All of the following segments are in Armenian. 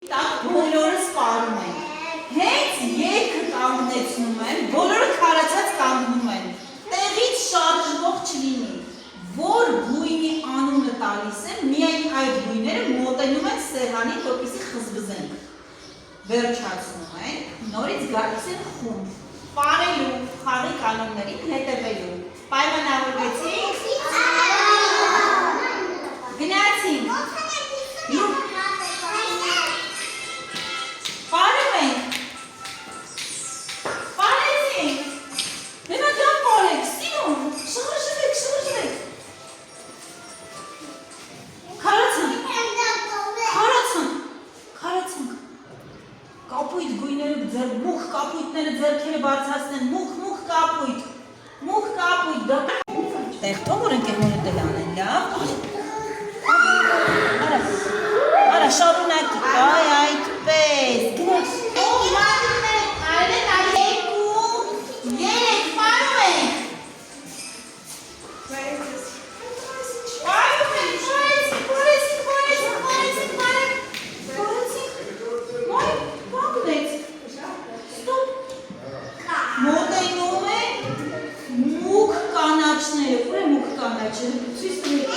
բոլորը սպարում են։ Հենց երկը կանգնեցնում են, բոլորը քարացած կանգնում են։ Տեղից շարժվող չլինի։ Որ գույնի անունը տալիս են, միայն այդ գույները մոտենում են սեղանին, որպեսզի խզբզենք։ Վերջացնում են, նորից գալիս են խումբ, պարելու, խաղի կանոններին հետևելու։ Պայմանավորվեցինք։ Գնացինք։ Պարում ենք։ Պարեցինք։ Մենական պարեք, սիրում, շղրշվեք, շղրշվեք։ Քարացանք։ Քարացանք։ Կապույտ գույները, մուխ կապույտները ձեռքերը բարձրացնեն, մուխ կապույտ, տեղ թող որ ընկերները դել անեն, լավ։ Արա, շարունակի, այ այդպես, գրեչ, մատիկներ, այլեն, երկու, երեք, պարում ենք։ Մոտենում են մուգ կանաչները, ուր է մուգ կանաչները, ցույց տվեք,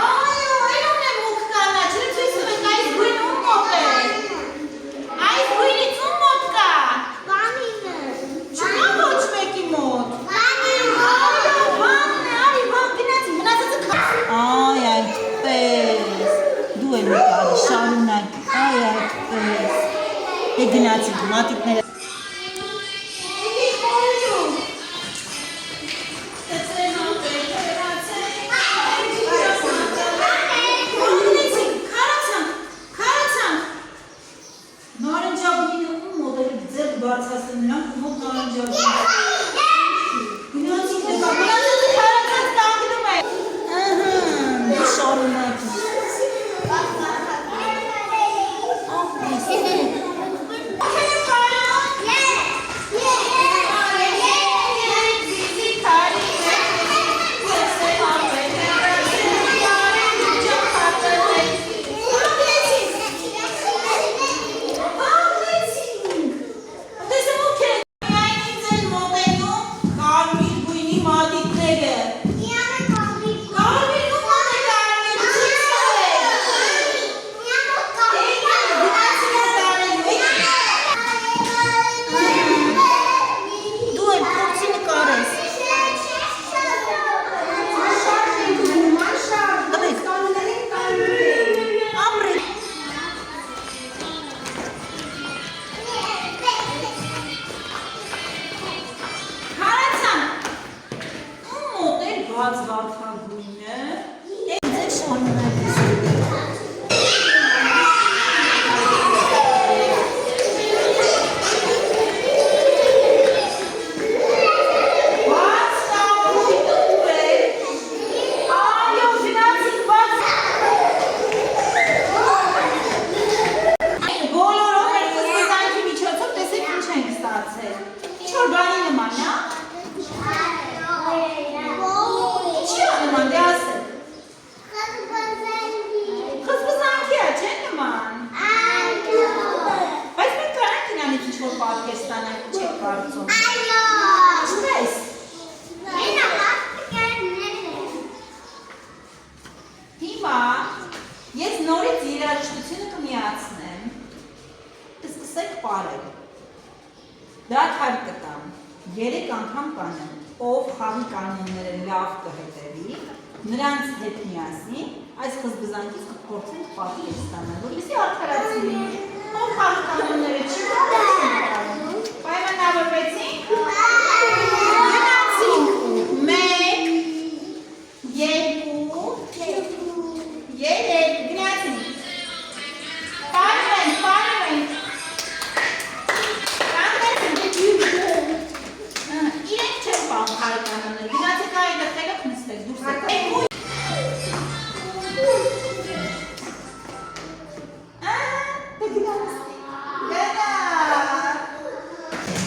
այո, այլոն է մուգ կանաչները, ցույց տվեք, այս գույնը ում մոտ է, այս գույնից ում մոտ կա, չկա ոչ մեկի մոտ, այո, վանն է, արի վան, գնացին, մնացածը կա, այ այդպես, դու էլ մի կարի, շարունակ, այ այդպես, է գնացինք, մատիկները, բարձրացնում նրանք մոտ նարնջագույն։ Գնացինք նկա, մնացածը քարացած կանգնում է։ Դու շարունակի։ Ես նորից երաժշտությունը կմիացնեմ, կսկսեք պարել, դադար կտամ, 3 անգամ կանեմ, ով խաղի կանոնները լավ կհետևի, նրանց հետ միասին, այս խզբզանքից կփորձենք պատկեր ստանալ, որպեսզի արդարացի լինի, ով խաղի կանոնները չի պայմանավորվեցինք, գնացինք, 1, 2, 3, գնացինք, պարում ենք, կանգնեցինք, իրենք չեն պահում խաղի կանոնները, գնացեք այդեղ տեղը նստեք, դուրս եք,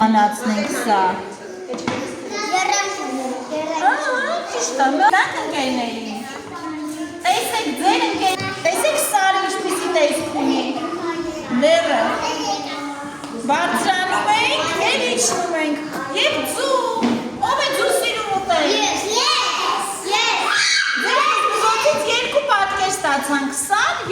անացնենք սա։ Ճիշտ է, մենք ընկերներին։ Տեսեք ձեր ընկերներին, տեսեք սարը ինչպիսի տեսք ունի։ լերը բարձրանում ենք և իջնում ենք և ձու, ով է ձու սիրում ուտել? Ձեր ոտից երկու պատկեր ստացանք, 20